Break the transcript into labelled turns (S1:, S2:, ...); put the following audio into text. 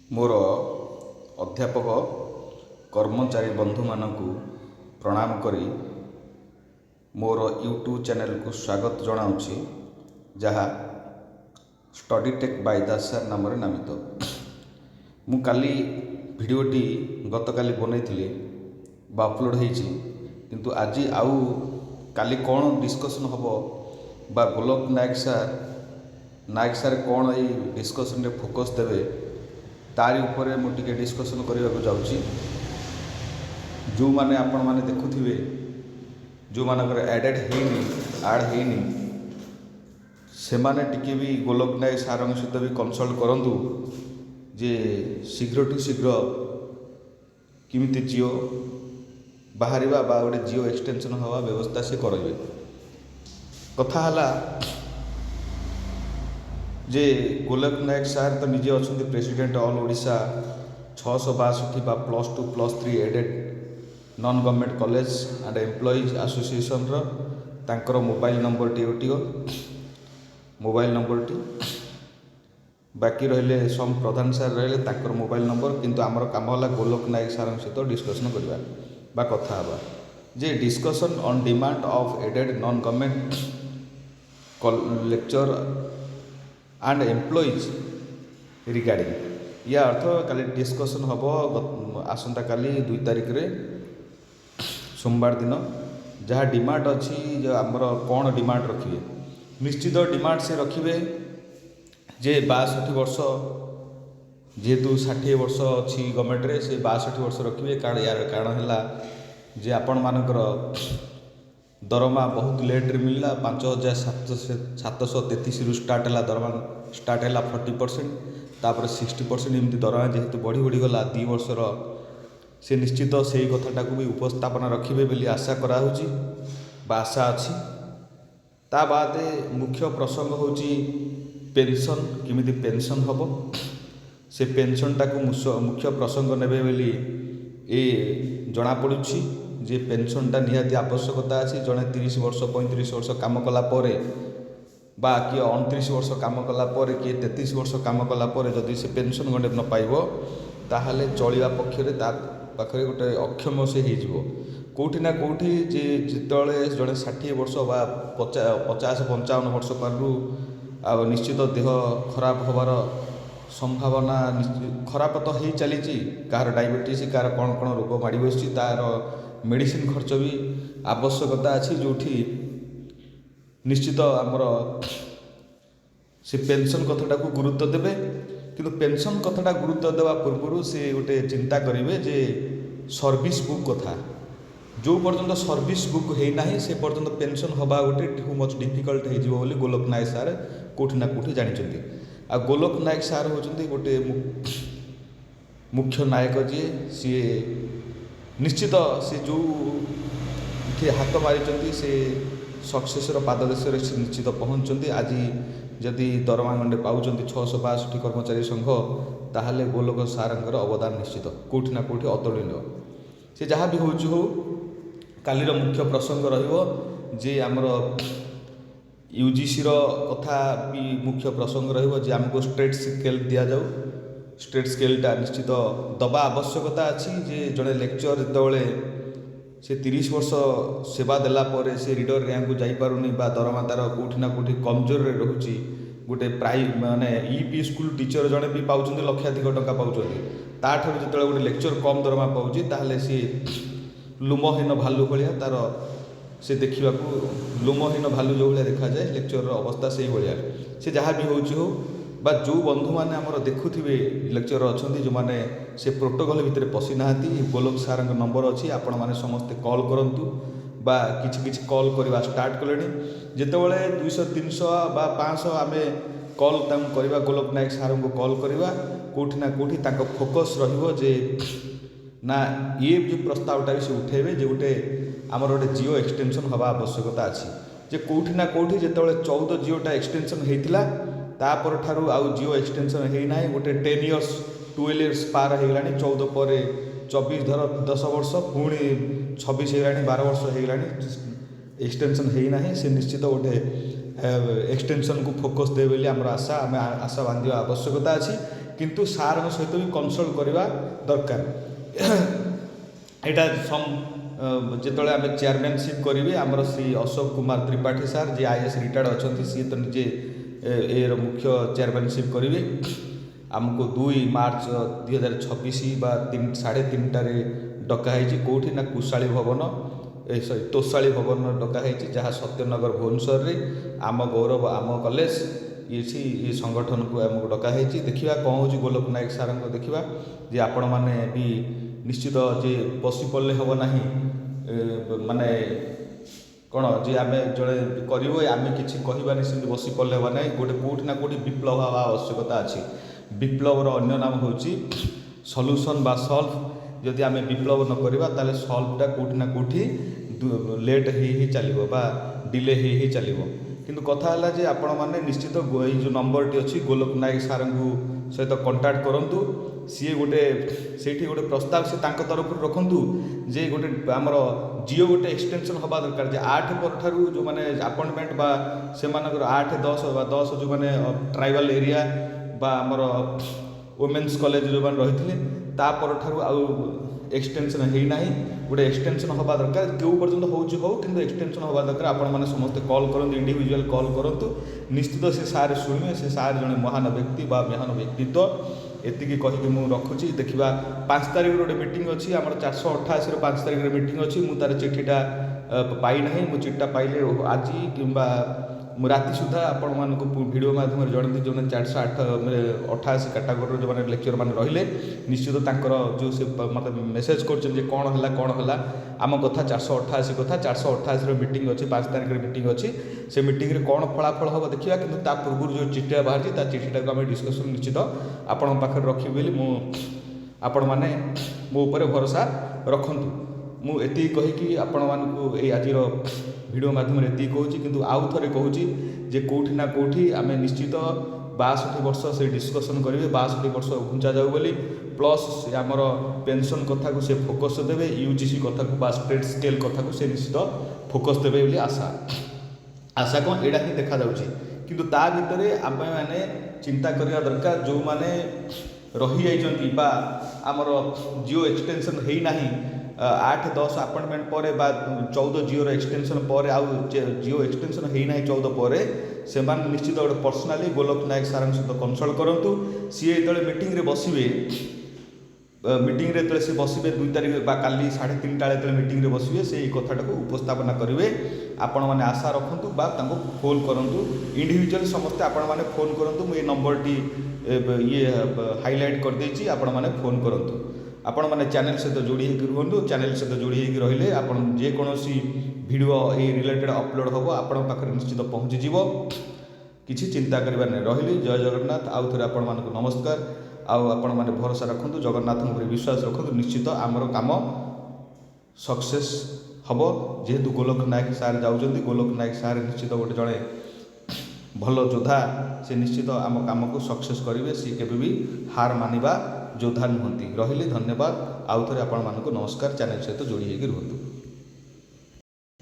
S1: मोर अध्यापक कर्मचारी बंधु मानकु प्रणाम करी मोर यूट्यूब चैनल को स्वागत जनाऊँगी जहाँ स्टडी टेक बाय दास सर नाम नामित। मु काली भिडियोटी गतकाली बनई बा अपलोड होती किंतु आज आउ काली कौन डिस्कसन हम बा गोलक नायक सार कौन ये डिस्कसन रे फोकस देवे तारी उपरे मु टिके डिस्कसन करने को जाऊँगी। जो माने आपण माने देखुथिबे जो मानकर एडेड हेनी आड हेनी से माने टिके भी गोलक नायक सार सहित भी कंसल्ट करंतु जे शीघ्र टू शीघ्र किमिति जियो बाहरिबा बा गोटे जियो एक्सटेंशन हवा व्यवस्था से करेंगे। कथा हला जे गोलक नायक सार तो निजे अच्छा प्रेसिडेंट ऑल ओडिशा 662 बा +2 +3 aided non government college and employees association तांकर मोबाइल नंबर टी मोबाइल नंबर टी बाकी रहिले सम प्रधान सार रहिले तांकर मोबाइल नंबर किंतु आमर काम है गोलक नायक सार सहित डिस्कसन करवा बा कथा हवा जे discussion on demand of aided non government lecture and employees regarding या अर्थ काली डिस्कसन हम आसंता काली 2 तारिख रे सोमवार दिन जहाँ डिमांड अच्छी जो आमर कौन डिमांड रखिए निश्चित डिमांड से रखिए जे 62 वर्ष जेहेतु 60 वर्ष अच्छी गवर्नमेंट रे से 62 वर्ष रखिए कारण यार कारण है जे आपण मानकर दरमा बहुत लेट रे मिलला 5733 रु स्टार्ट है दरमा स्टार्ट है 40% तापर 60% एमती दरमा जेहेतु बढ़ी बढ़ी गला 2 वर्षर से निश्चित से कथाटा को भी उपस्थापन रखिए बोली आशा कराऊँगी बा आशा अच्छी। ता बाद मुख्य प्रसंग होची पेंशन किमिति पेंशन हम से पेंशनटा को मुख्य प्रसंग नेबे बोली ए जना पड़ुछि जे पेंशनटा निहाती आवश्यकता अच्छी जड़े 30 वर्ष 35 वर्ष काम कला परे बा किए 29 वर्ष काम कला परे किए 33 वर्ष काम कला परे जदि से पेंशन गंडे न पाइबो ताहले चलिबा पक्षरे ता पाखरे गोटे अक्षम से हो कोठी ना कोठी जे जितले जड़े 60 वर्ष बा 50-55 वर्ष पारू आ निश्चित देह खराब होवार संभावना खराब तो हो चली कार डायबिटीज कार कौन कौन रोग माड़ी बस तार मेडिसिन खर्च भी आवश्यकता अच्छी जो निश्चित आमर से पेंशन कथाटा को गुरुत्व देवे किंतु पेंशन कथाटा गुरुत्व देवा पूर्व से गोटे चिंता करेंगे जे सर्विस बुक कथा जो पर्यंत सर्विस बुक होना से पर्यंत पेंशन हवा गोटे टू मच डिफिकल्ट हो गोलक नायक सार कोठी ना कोठी जानी आ गोलक नायक सार होती गोटे मुख्य नायक जी सी निश्चित से जो हाथ मारी से सक्सेसर पाददेश से निश्चित पहुँचती आज जदि दरमा गंडे पाँच 662 कर्मचारी संघ ताहले गोलक सार अवदान निश्चित कोठी ना कोठी अतुलनीय से जहाँ भी हो कालीर मुख्य प्रसंग रहिबो जे आमर यूजीसी कथा भी मुख्य प्रसंग रहिबो जे आमको स्टेट स्केल दि जाऊ स्टेट स्केलटा निश्चित दबा आवश्यकता अच्छी जे जड़े लेक्चर जितेबाला से 30 वर्ष सेवा देला परे से रीडर रैंक को जापारुनी दरमा तार कौटी ना कौटी कमजोर रोचे गोटे माने ईपी स्कूल टीचर जड़े भी पाँच लक्षाधिक टंका पाँच ताठू जो गोटे लेक्चर कम दरमा पाँच ताहले सी लुमहीन भालू भाया तार से देखा लुमहीन भालू जो भाया देखा जाए लेक्चर अवस्था से भाया से जहाँ भी हो बा जो बंधु मैंने आमर देखुवे लेक्चर अच्छा जो मैंने से प्रोटोकॉल भितर पशि ना गोलक सार नंबर अच्छी आपण मैंने समस्ते कॉल करूँ बा किछि कॉल करवा स्टार्ट कले जितेबाला 200-300 बा 500 आम कॉल करवा गोलक नायक सार को कॉल करवा कोठी ना कोठी फोकस रे ना ये जो प्रस्तावटा भी से उठेबे जो गोटे आमर गोटे जियो एक्सटेंशन हवा आवश्यकता अच्छी जे कोठी ना कोठी जितेबाला 14 जियोटा एक्सटेंशन होता तापर ठारू आउ जियो एक्सटेंशन होना गोटे 10 इयर्स 12 इयर्स पार होगा 14 पर 24 धर 10 वर्ष पुणी 26 होगा 12 वर्ष होगा एक्सटेंशन होना से निश्चित गोटे एक्सटेंशन को फोकस दे बोली आमर आशा आम आशा बांधिया आवश्यकता अच्छी କିନ୍ତୁ ସାର୍ଙ୍କ ସହିତ ବି କନସଲ୍ଟ କରିବା ଦରକାର। ଏଇଟା ଯେତେବେଳେ ଆମେ ଚେୟାରମ୍ୟାନସିପ୍ କରିବେ ଆମର ଶ୍ରୀ ଅଶୋକ କୁମାର ତ୍ରିପାଠୀ ସାର୍ ଯିଏ IAS ରିଟାୟାର୍ଡ଼ ଅଛନ୍ତି, ସିଏ ତ ନିଜେ ଏର ମୁଖ୍ୟ ଚେୟାରମ୍ୟାନସିପ୍ କରିବେ। ଆମକୁ 2 ମାର୍ଚ୍ଚ 2026 ବା 3:30ଟାରେ ଡକା ହେଇଛି। କେଉଁଠି ନା କୁଶାଳୀ ଭବନ ତୋଷାଳୀ ଭବନ ଡକା ହେଇଛି, ଯାହା ସତ୍ୟନଗର ଭୁବନେଶ୍ୱରରେ। ଆମ ଗୌରବ ଆମ କଲେଜ ଏଠି ଏ ସଂଗଠନକୁ ଆମକୁ ଡକା ହେଇଛି। ଦେଖିବା କ'ଣ ହେଉଛି ଗୋଲକ ନାୟକ ସାର୍ଙ୍କ, ଦେଖିବା ଯେ ଆପଣମାନେ ବି ନିଶ୍ଚିତ ଯେ ବସି ପଡ଼ିଲେ ହେବ ନାହିଁ, ମାନେ କ'ଣ ଯେ ଆମେ ଜଣେ କରିବ ଆମେ କିଛି କହିବାନି ସେମିତି ବସି ପଡ଼ିଲେ ହେବ ନାହିଁ। କେଉଁଠି ନା କେଉଁଠି ବିପ୍ଳବ ହେବା ଆବଶ୍ୟକତା ଅଛି। ବିପ୍ଳବର ଅନ୍ୟ ନାମ ହେଉଛି ସଲ୍ୟୁସନ୍ ବା ସଲ୍ଭ। ଯଦି ଆମେ ବିପ୍ଳବ ନ କରିବା ତାହେଲେ ସଲ୍ଭଟା କେଉଁଠି ନା କେଉଁଠି ଲେଟ୍ ହେଇ ଚାଲିବ ବା ଡିଲେ ହେଇ ଚାଲିବ। କିନ୍ତୁ କଥା ହେଲା ଯେ ଆପଣମାନେ ନିଶ୍ଚିତ ଏଇ ଯେଉଁ ନମ୍ବରଟି ଅଛି ଗୋଲକ ନାୟକ ସାର୍ଙ୍କୁ ସହିତ କଣ୍ଟାକ୍ଟ କରନ୍ତୁ। ସିଏ ସେଇଠି ଗୋଟେ ପ୍ରସ୍ତାବ ସେ ତାଙ୍କ ତରଫରୁ ରଖନ୍ତୁ ଯେ ଗୋଟେ ଆମର ଜିଓ ଗୋଟେ ଏକ୍ସଟେନସନ୍ ହେବା ଦରକାର, ଯେ 8 ପରଠାରୁ ଯେଉଁମାନେ ଆପଏଣ୍ଟମେଣ୍ଟ ବା ସେମାନଙ୍କର 8, 10 ବା 10 ଯେଉଁମାନେ ଟ୍ରାଇବାଲ୍ ଏରିଆ ବା ଆମର ଓମେନ୍ସ କଲେଜ ଯେଉଁମାନେ ରହିଥିଲେ ତା ପରଠାରୁ ଆଉ ଏକ୍ସଟେନସନ୍ ହେଇନାହିଁ। ଗୋଟେ ଏକ୍ସଟେନସନ୍ ହେବା ଦରକାର, କେଉଁ ପର୍ଯ୍ୟନ୍ତ ହେଉଛି ହେଉ, କିନ୍ତୁ ଏକ୍ସଟେନସନ୍ ହେବା ଦରକାର। ଆପଣମାନେ ସମସ୍ତେ କଲ୍ କରନ୍ତୁ, ଇଣ୍ଡିଭିଜୁଆଲ୍ କଲ୍ କରନ୍ତୁ, ନିଶ୍ଚିତ ସେ ସାର୍ ଶୁଣିବେ। ସେ ସାର୍ ଜଣେ ମହାନ ବ୍ୟକ୍ତି ବା ମହାନ ବ୍ୟକ୍ତିତ୍ୱ। ଏତିକି କହିକି ମୁଁ ରଖୁଛି। ଦେଖିବା 5 ତାରିଖରେ ଗୋଟେ ମିଟିଂ ଅଛି ଆମର 488ର 5 ତାରିଖରେ ମିଟିଂ ଅଛି। ମୁଁ ତାର ଚିଠିଟା ପାଇନାହିଁ। ମୁଁ ଚିଠିଟା ପାଇଲେ ଆଜି କିମ୍ବା ମୁଁ ରାତି ସୁଦ୍ଧା ଆପଣମାନଙ୍କୁ ଭିଡ଼ିଓ ମାଧ୍ୟମରେ ଜଣାଇବି। ଯେଉଁମାନେ 488 କାଟାଗୋରୀର ଯେଉଁମାନେ ଲେକ୍ଚରମାନେ ରହିଲେ ନିଶ୍ଚିତ ତାଙ୍କର ଯେଉଁ ସେ ମୋତେ ମେସେଜ୍ କରୁଛନ୍ତି ଯେ କ'ଣ ହେଲା ଆମ କଥା 488 କଥା। 488ର ମିଟିଂ ଅଛି, 5 ତାରିଖରେ ମିଟିଂ ଅଛି। ସେ ମିଟିଂରେ କ'ଣ ଫଳାଫଳ ହେବ ଦେଖିବା, କିନ୍ତୁ ତା ପୂର୍ବରୁ ଯେଉଁ ଚିଠିଟା ବାହାରିଛି ତା ଚିଠିଟାକୁ ଆମେ ଡିସ୍କସନ୍ ନିଶ୍ଚିତ ଆପଣଙ୍କ ପାଖରେ ରଖିବି ବୋଲି ଆପଣମାନେ ମୋ ଉପରେ ଭରସା ରଖନ୍ତୁ। ମୁଁ ଏତିକି କହିକି ଆପଣମାନଙ୍କୁ ଏଇ ଆଜିର ଭିଡ଼ିଓ ମାଧ୍ୟମରେ ଏତିକି କହୁଛି। କିନ୍ତୁ ଆଉ ଥରେ କହୁଛି ଯେ କେଉଁଠି ନା କେଉଁଠି ଆମେ ନିଶ୍ଚିତ 62 ବର୍ଷ ସେ ଡିସ୍କସନ୍ କରିବେ, 62 ବର୍ଷ ଘୁଞ୍ଚା ଯାଉ ବୋଲି। ପ୍ଲସ୍ ସେ ଆମର ପେନ୍ସନ୍ କଥାକୁ ସେ ଫୋକସ୍ ଦେବେ, UGC କଥାକୁ ବା ଷ୍ଟେଟ୍ ସ୍କେଲ୍ କଥାକୁ ସେ ନିଶ୍ଚିତ ଫୋକସ୍ ଦେବେ ବୋଲି ଆଶା କ'ଣ ଏଇଟା ହିଁ ଦେଖାଯାଉଛି। କିନ୍ତୁ ତା ଭିତରେ ଆମେମାନେ ଚିନ୍ତା କରିବା ଦରକାର, ଯେଉଁମାନେ ରହିଯାଇଛନ୍ତି ବା ଆମର ଜିଓ ଏକ୍ସଟେନସନ୍ ହେଇନାହିଁ 8, 10 ଆପଏଣ୍ଟମେଣ୍ଟ ପରେ ବା 14 ଜିଓର ଏକ୍ସଟେନସନ୍ ପରେ ଆଉ ଜିଓ ଏକ୍ସଟେନସନ୍ ହେଇନାହିଁ 14 ପରେ, ସେମାନେ ନିଶ୍ଚିତ ଗୋଟେ ପର୍ସନାଲି ଗୋଲକ ନାୟକ ସାର୍ଙ୍କ ସହିତ କନସଲ୍ଟ କରନ୍ତୁ। ସିଏ ଯେତେବେଳେ ମିଟିଂରେ ବସିବେ, ଯେତେବେଳେ ସେ ବସିବେ 2 ତାରିଖ ବା କାଲି 3:30 ବେଳେ ଯେତେବେଳେ ମିଟିଂରେ ବସିବେ ସେଇ କଥାଟାକୁ ଉପସ୍ଥାପନା କରିବେ। ଆପଣମାନେ ଆଶା ରଖନ୍ତୁ ବା ତାଙ୍କୁ ଫୋନ୍ କରନ୍ତୁ, ଇଣ୍ଡିଭିଜୁଆଲି ସମସ୍ତେ ଆପଣମାନେ ଫୋନ୍ କରନ୍ତୁ। ମୁଁ ଏ ନମ୍ବରଟି ହାଇଲାଇଟ୍ କରିଦେଇଛି, ଆପଣମାନେ ଫୋନ୍ କରନ୍ତୁ। ଆପଣମାନେ ଚ୍ୟାନେଲ୍ ସହିତ ଯୋଡ଼ି ହେଇକି ରୁହନ୍ତୁ। ଚ୍ୟାନେଲ୍ ସହିତ ଯୋଡ଼ି ହେଇକି ରହିଲେ ଆପଣ ଯେକୌଣସି ଭିଡ଼ିଓ ଏଇ ରିଲେଟେଡ଼୍ ଅପଲୋଡ଼ ହେବ ଆପଣଙ୍କ ପାଖରେ ନିଶ୍ଚିତ ପହଞ୍ଚିଯିବ। କିଛି ଚିନ୍ତା କରିବାର ନାହିଁ। ରହିଲି, ଜୟ ଜଗନ୍ନାଥ। ଆଉ ଥରେ ଆପଣମାନଙ୍କୁ ନମସ୍କାର। ଆଉ ଆପଣମାନେ ଭରସା ରଖନ୍ତୁ, ଜଗନ୍ନାଥଙ୍କ ଉପରେ ବିଶ୍ୱାସ ରଖନ୍ତୁ। ନିଶ୍ଚିତ ଆମର କାମ ସକ୍ସେସ୍ ହେବ। ଯେହେତୁ ଗୋଲକ ନାୟକ ସାର୍ ଯାଉଛନ୍ତି, ଗୋଲକ ନାୟକ ସାର୍ ନିଶ୍ଚିତ ଗୋଟେ ଜଣେ ଭଲ ଯୋଦ୍ଧା। ସେ ନିଶ୍ଚିତ ଆମ କାମକୁ ସକ୍ସେସ୍ କରିବେ। ସେ କେବେ ବି ହାର ମାନିବା ଯୋଦ୍ଧା ନୁହନ୍ତି। ରହିଲି, ଧନ୍ୟବାଦ। ଆଉ ଥରେ ଆପଣମାନଙ୍କୁ ନମସ୍କାର। ଚ୍ୟାନେଲ୍ ସହିତ ଯୋଡ଼ି ହେଇକି ରୁହନ୍ତୁ।